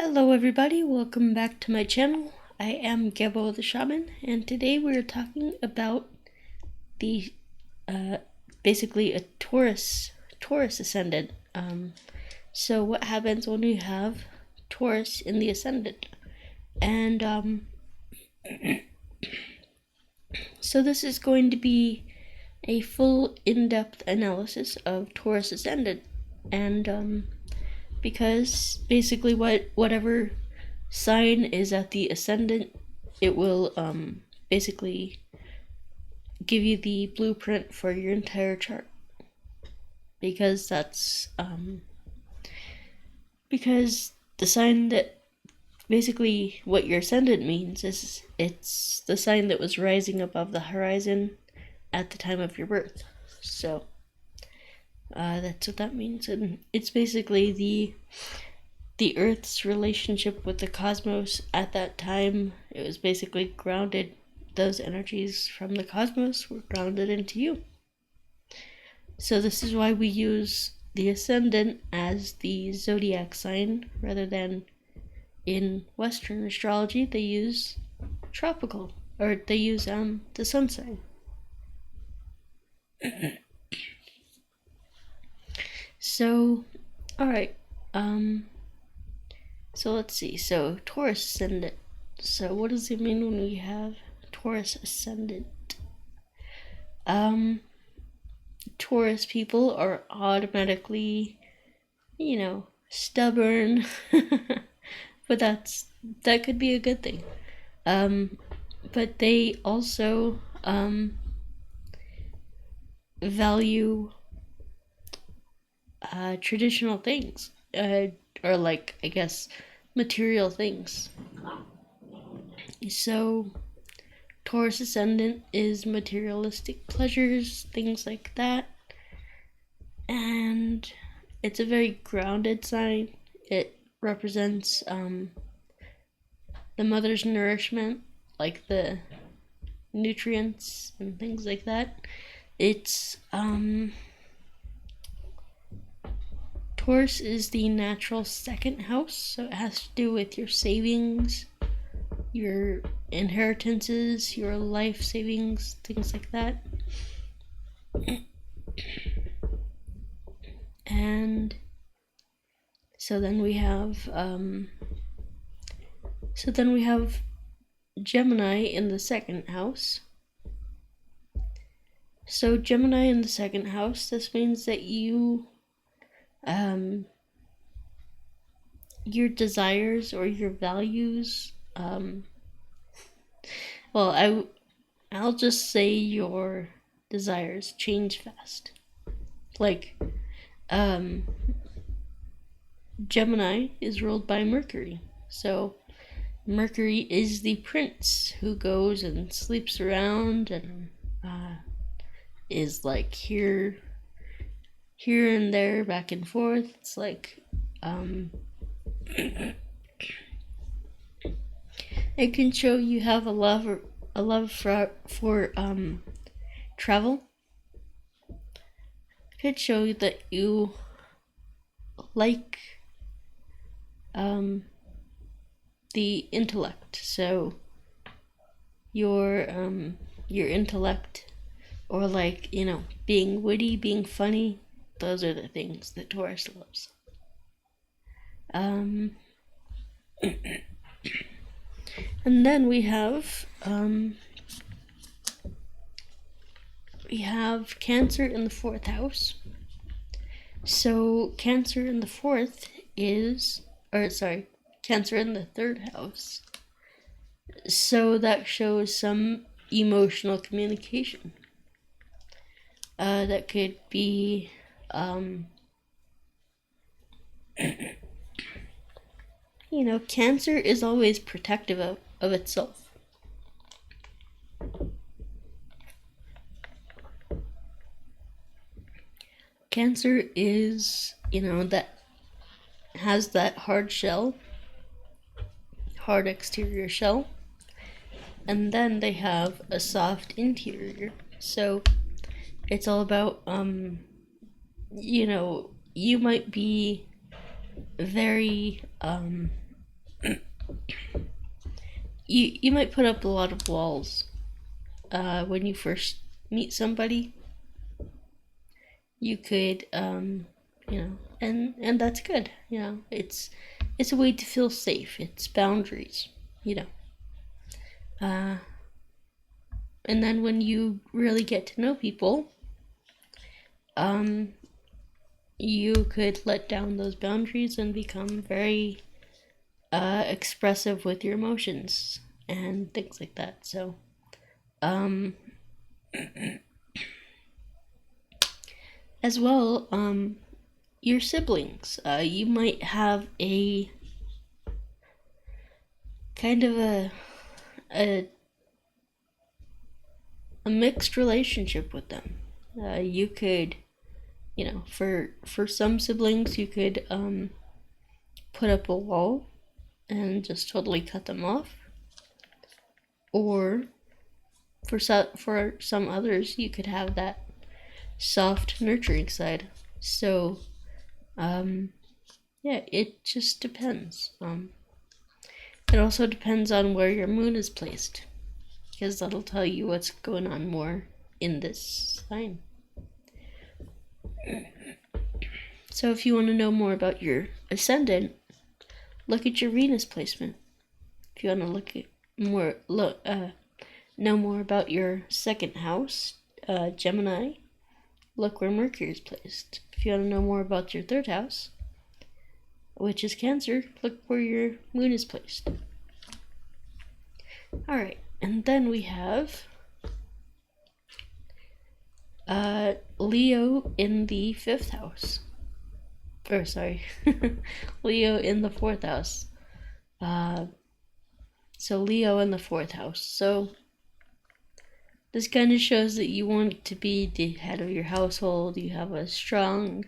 Hello everybody, welcome back to my channel. I am Gebo the Shaman, and today we're talking about the basically a Taurus Ascendant. So what happens when you have Taurus in the Ascendant? And so this is going to be a full in-depth analysis of Taurus Ascendant, and because basically whatever sign is at the ascendant, it will basically give you the blueprint for your entire chart, because that's because the sign that basically what your ascendant means is it's the sign that was rising above the horizon at the time of your birth. So that's what that means, and it's basically the Earth's relationship with the cosmos at that time. It was basically grounded. Those energies from the cosmos were grounded into you. So this is why we use the ascendant as the zodiac sign rather than in Western astrology they use tropical, or they use the sun sign. So, alright, so let's see. So Taurus Ascendant. So what does it mean when we have Taurus Ascendant? Taurus people are automatically, stubborn, but that could be a good thing. But they also value traditional things, or like, I guess, material things. So Taurus Ascendant is materialistic pleasures, things like that, and it's a very grounded sign. It represents the mother's nourishment, like the nutrients and things like that. It's Taurus is the natural second house, so it has to do with your savings, your inheritances, your life savings, things like that. And so then we have Gemini in the second house. So Gemini in the second house, this means that your desires or your values, I'll just say your desires change fast. Like, Gemini is ruled by Mercury. So Mercury is the prince who goes and sleeps around and is like here and there, back and forth. It's like it can show you have a love for travel. It could show that you like the intellect. So your intellect, or like, being witty, being funny, those are the things that Taurus loves. And then we have Cancer in the fourth house. So Cancer in the fourth Cancer in the third house. So that shows some emotional communication. That could be Cancer is always protective of itself. Cancer is, that has that hard exterior shell, and then they have a soft interior. So it's all about, you might be very you might put up a lot of walls when you first meet somebody. You could and that's good. It's a way to feel safe. It's boundaries. And then when you really get to know people, you could let down those boundaries and become very expressive with your emotions and things like that. So, as well, your siblings. You might have a kind of a mixed relationship with them. You could, for some siblings, you could put up a wall and just totally cut them off. Or for some others, you could have that soft, nurturing side. So, it just depends. It also depends on where your moon is placed, because that'll tell you what's going on more in this sign. So if you want to know more about your ascendant, look at your Venus placement. If you want to know more about your second house, Gemini, look where Mercury is placed. If you want to know more about your third house, which is Cancer, look where your moon is placed. Alright, and then we have Leo in the 5th house. Or sorry, Leo in the 4th house. So Leo in the 4th house. So this kind of shows that you want to be the head of your household. You have a strong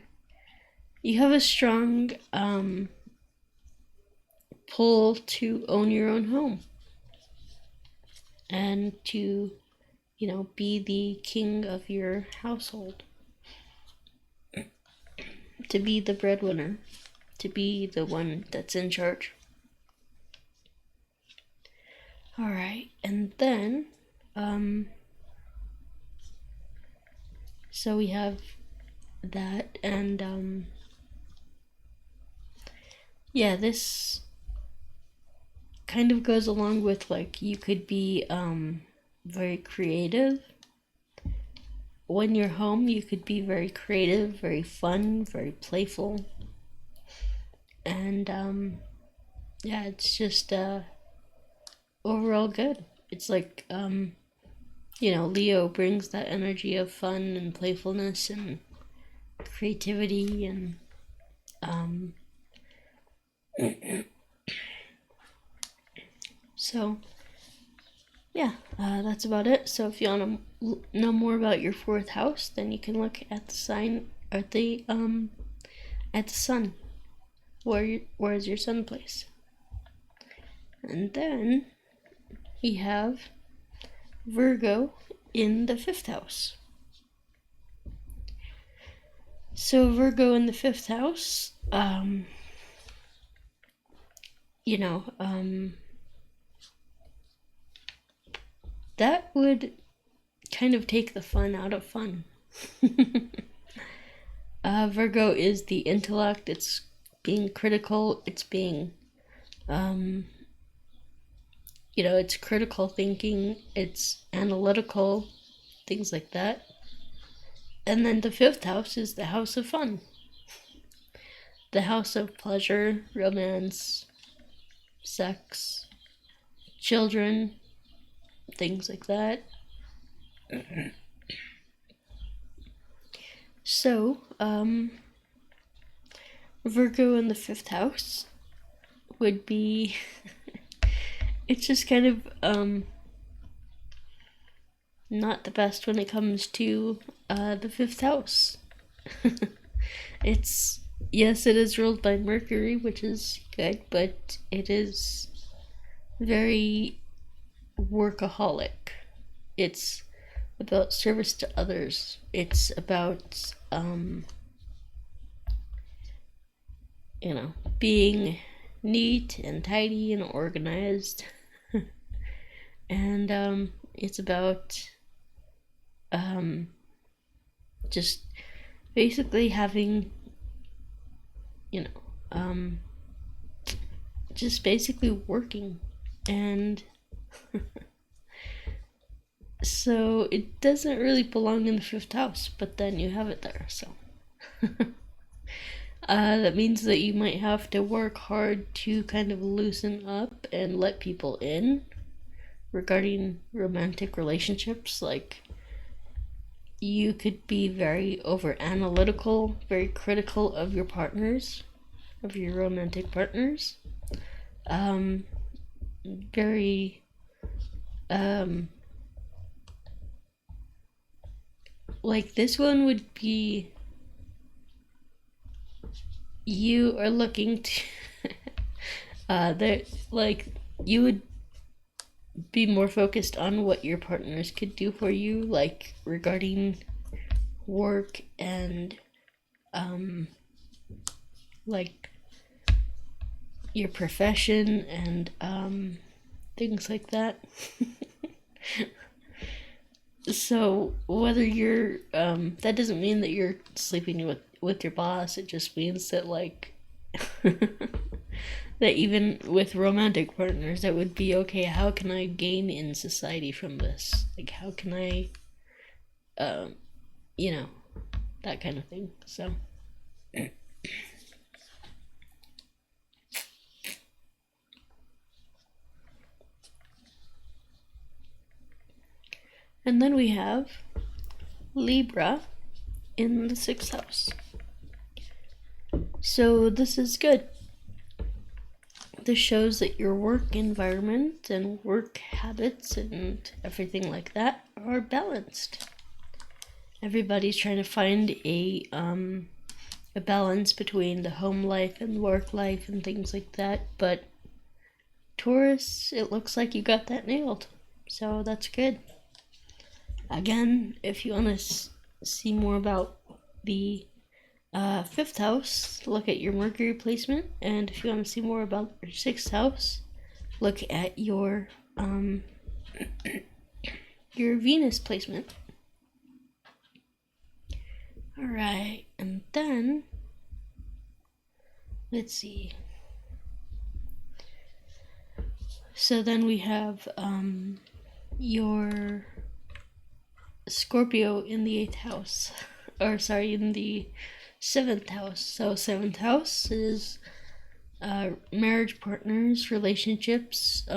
pull to own your own home and to, be the king of your household, to be the breadwinner, to be the one that's in charge. All right, and then so we have that, and this kind of goes along with, like, you could be very creative. When you're home, you could be very creative, very fun, very playful. And it's just overall good. It's like Leo brings that energy of fun and playfulness and creativity, and so that's about it. So if you want to know more about your 4th house, then you can look at the sign, or at the sun. Where is your sun place? And then we have Virgo in the 5th house. So Virgo in the 5th house, that would kind of take the fun out of fun. Virgo is the intellect. It's being critical. It's being, it's critical thinking. It's analytical, things like that. And then the 5th house is the house of fun. The house of pleasure, romance, sex, children, things like that. So, Virgo in the 5th house would be it's just kind of not the best when it comes to the 5th house. Yes, it is ruled by Mercury, which is good, but it is very workaholic. It's about service to others. It's about being neat and tidy and organized. And it's about just basically having, just basically working. And so it doesn't really belong in the 5th house, but then you have it there, so. That means that you might have to work hard to kind of loosen up and let people in regarding romantic relationships. Like, you could be very over analytical, very critical of your partners, of your romantic partners. Very like this one would be, you are looking to you would be more focused on what your partners could do for you, like regarding work and like your profession and things like that. So whether you're that doesn't mean that you're sleeping with your boss. It just means that, like, that even with romantic partners, that would be, okay, how can I gain in society from this? Like, how can I that kind of thing. So and then we have Libra in the 6th house. So this is good. This shows that your work environment and work habits and everything like that are balanced. Everybody's trying to find a balance between the home life and work life and things like that, but Taurus, it looks like you got that nailed. So that's good. Again, if you want to see more about the 5th house, look at your Mercury placement, and if you want to see more about your 6th house, look at your Venus placement. Alright, and then let's see. So then we have your Scorpio in the 8th house, or sorry, in the 7th house. So 7th house is marriage partners, relationships,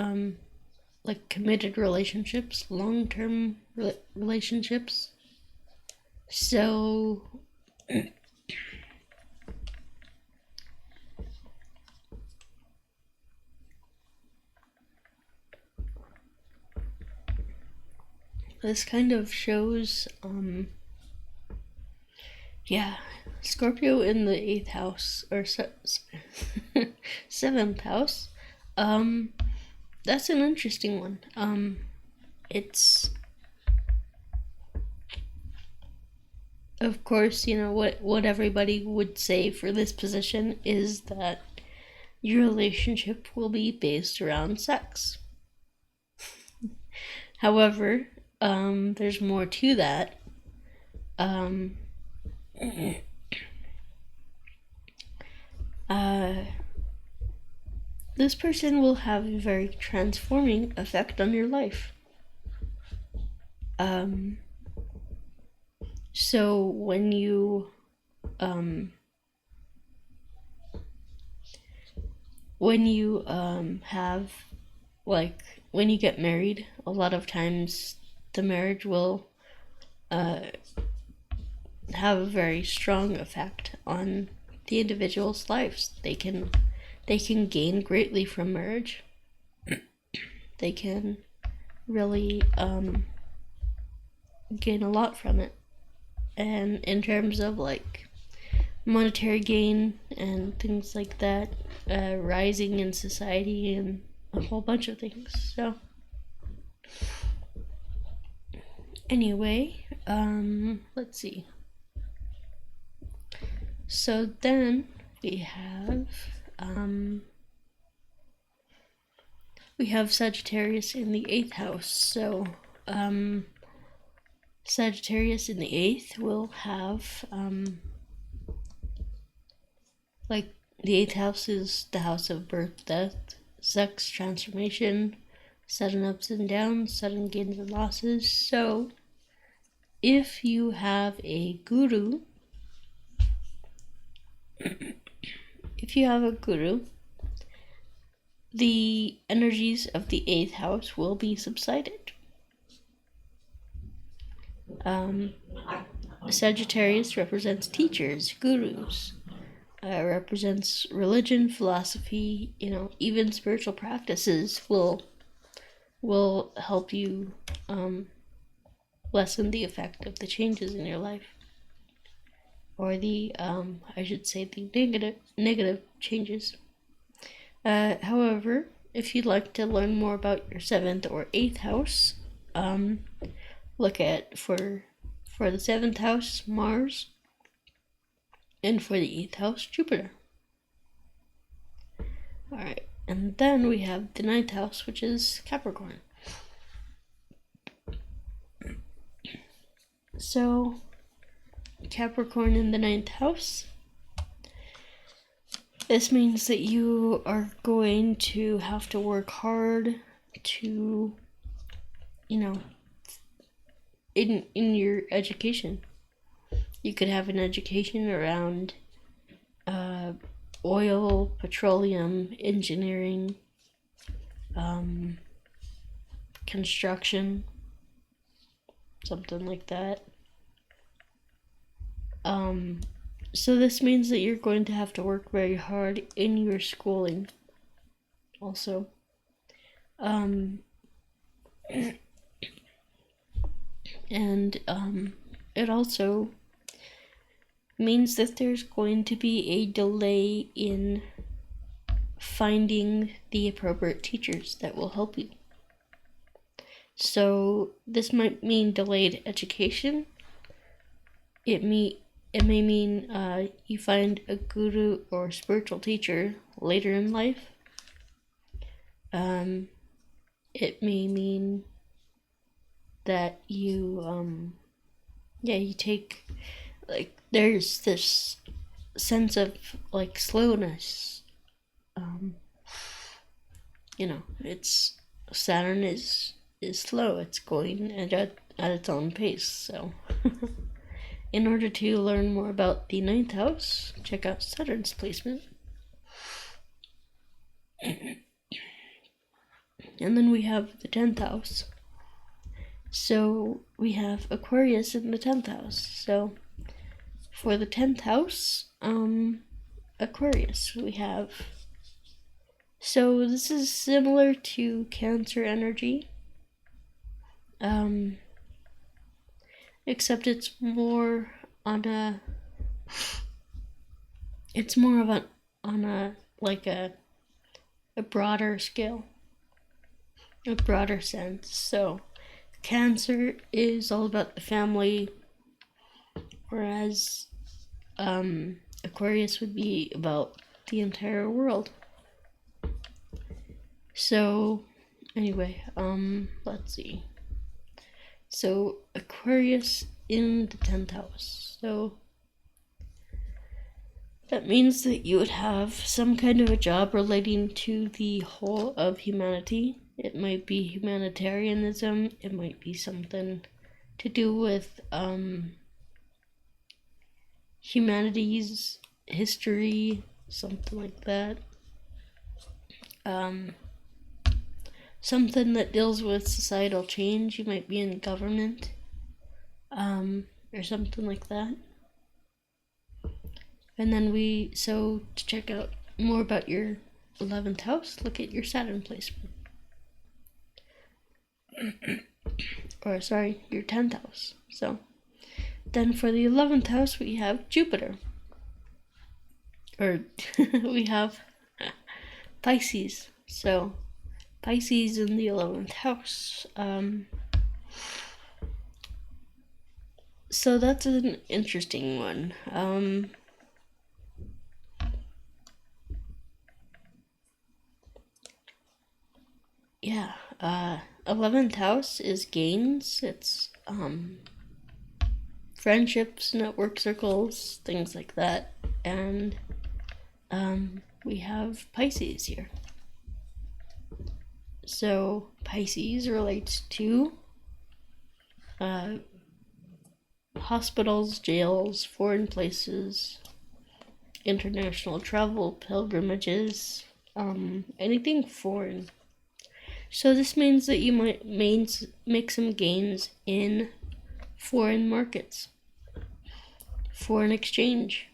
like committed relationships, long-term relationships. So this kind of shows Scorpio in the 8th house, or 7th house. That's an interesting one. It's, of course, what everybody would say for this position is that your relationship will be based around sex. However, there's more to that. This person will have a very transforming effect on your life. So when you have, like, when you get married, a lot of times the marriage will have a very strong effect on the individual's lives. They can gain greatly from marriage. They can really gain a lot from it, and in terms of like monetary gain and things like that, rising in society and a whole bunch of things. So anyway, let's see. So then we have we have Sagittarius in the 8th house. So Sagittarius in the 8th will have like the 8th house is the house of birth, death, sex, transformation, sudden ups and downs, sudden gains and losses. So if you have a guru, the energies of the 8th house will be subsided. Sagittarius represents teachers, gurus, represents religion, philosophy, even spiritual practices will help you lessen the effect of the changes in your life, or the I should say the negative changes. However, if you'd like to learn more about your 7th or 8th house, look at for the 7th house Mars, and for the 8th house Jupiter. Alright, and then we have the 9th house, which is Capricorn. So Capricorn in the 9th house, this means that you are going to have to work hard to, in your education. You could have an education around oil, petroleum, engineering, construction, something like that. So this means that you're going to have to work very hard in your schooling also. And it also means that there's going to be a delay in finding the appropriate teachers that will help you. So this might mean delayed education. It may mean you find a guru or spiritual teacher later in life. It may mean that you take, like, there's this sense of like slowness. It's Saturn is slow. It's going at its own pace. So in order to learn more about the 9th house, check out Saturn's placement. And then we have the 10th house. So we have Aquarius in the 10th house. So for the 10th house, Aquarius, we have. So this is similar to Cancer energy, except it's more on a. It's more of on a broader scale, a broader sense. So Cancer is all about the family, whereas Aquarius would be about the entire world. So anyway, let's see. So Aquarius in the 10th house. So that means that you would have some kind of a job relating to the whole of humanity. It might be humanitarianism. It might be something to do with humanities, history, something like that. Something that deals with societal change. You might be in government, or something like that. And then to check out more about your 11th house, look at your Saturn placement. Or sorry, your 10th house. So then for the 11th house, we have Jupiter. Or we have Pisces. So Pisces in the 11th house. So that's an interesting one. yeah, 11th house is gains. It's friendships, network circles, things like that. And we have Pisces here. So Pisces relates to hospitals, jails, foreign places, international travel, pilgrimages, anything foreign. So this means that you might make some gains in foreign markets, foreign exchange.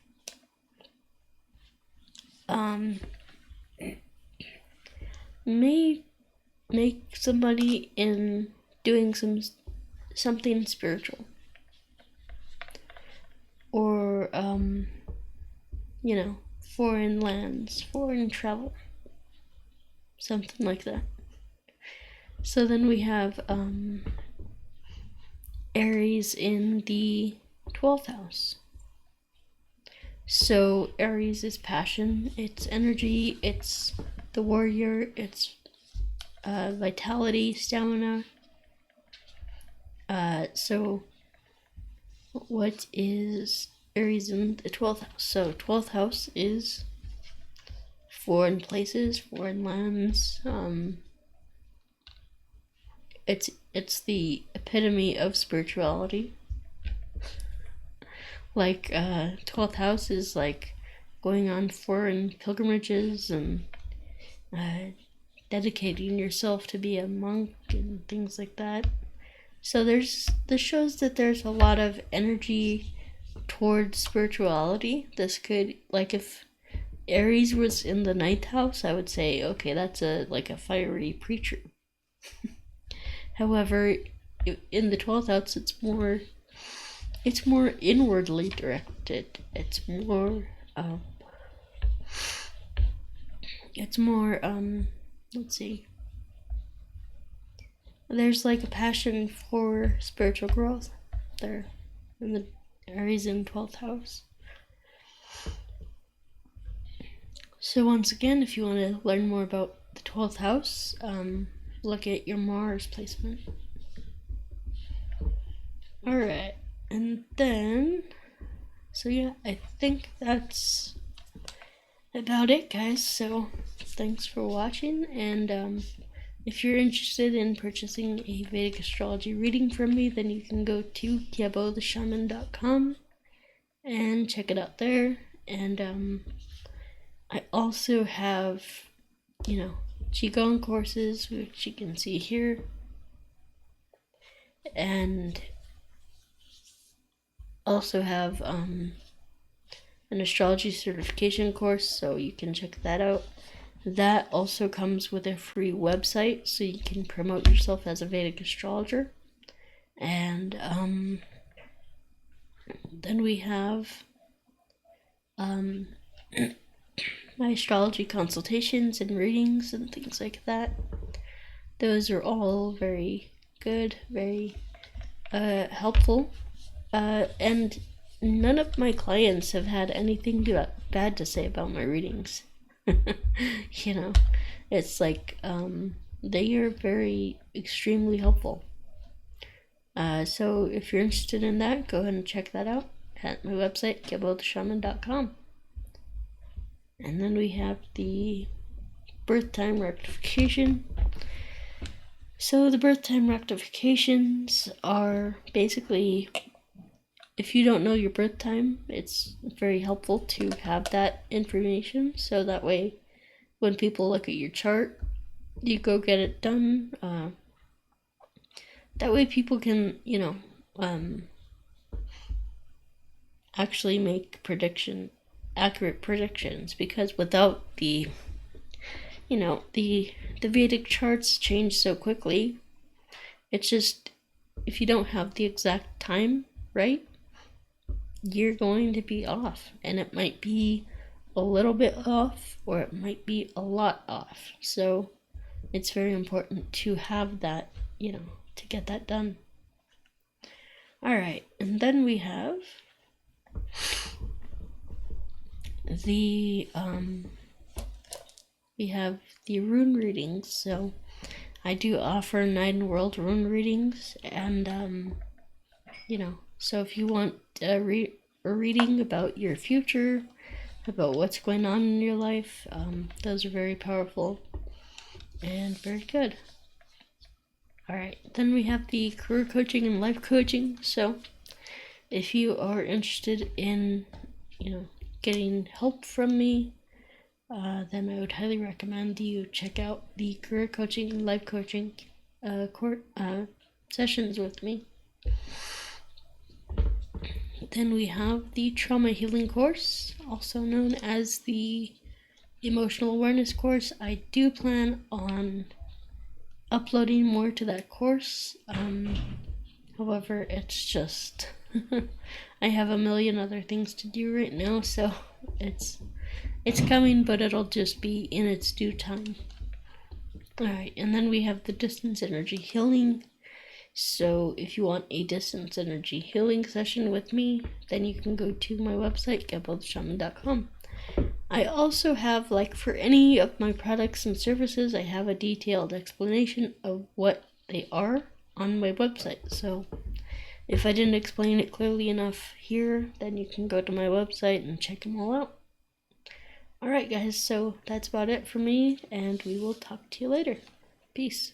May make some money in doing something spiritual, or foreign lands, foreign travel, something like that. So then we have Aries in the 12th house. So Aries is passion, it's energy, it's the warrior, it's vitality, stamina. So what is Aries in the 12th house? So 12th house is foreign places, foreign lands. It's the epitome of spirituality. Like 12th house is like going on foreign pilgrimages and dedicating yourself to be a monk and things like that. So this shows that there's a lot of energy towards spirituality. This could, like, if Aries was in the 9th house, I would say, okay, that's a fiery preacher. However, in the 12th house, it's more inwardly directed. It's more let's see. There's like a passion for spiritual growth there in the Aries in 12th house. So once again, if you want to learn more about the 12th house, look at your Mars placement. Alright, and then, so yeah, I think that's about it, guys. So thanks for watching, and if you're interested in purchasing a Vedic astrology reading from me, then you can go to GeboTheShaman.com and check it out there. And I also have, Qigong courses, which you can see here, and also have an astrology certification course, so you can check that out. That also comes with a free website, so you can promote yourself as a Vedic astrologer. And then we have my astrology consultations and readings and things like that. Those are all very good, very helpful, and none of my clients have had anything bad to say about my readings. It's like they are very extremely helpful. So if you're interested in that, go ahead and check that out at my website, GeboTheShaman.com. And then we have the birth time rectification. So the birth time rectifications are basically, if you don't know your birth time, it's very helpful to have that information, so that way when people look at your chart, you go get it done. That way people can, actually make accurate predictions, because without the Vedic charts change so quickly. It's just, if you don't have the exact time right, you're going to be off, and it might be a little bit off, or it might be a lot off. So it's very important to have that, to get that done. Alright, and then we have the rune readings. So I do offer 9 world rune readings, and so if you want a reading about your future, about what's going on in your life, those are very powerful and very good. Alright, then we have the career coaching and life coaching. So if you are interested in, getting help from me, then I would highly recommend you check out the career coaching and life coaching sessions with me. Then we have the trauma healing course, also known as the emotional awareness course. I do plan on uploading more to that course. However, it's just I have a million other things to do right now, so it's coming, but it'll just be in its due time. Alright, and then we have the distance energy healing. So if you want a distance energy healing session with me, then you can go to my website, gebotheshaman.com. I also have, for any of my products and services, I have a detailed explanation of what they are on my website. So if I didn't explain it clearly enough here, then you can go to my website and check them all out. Alright guys, so that's about it for me, and we will talk to you later. Peace.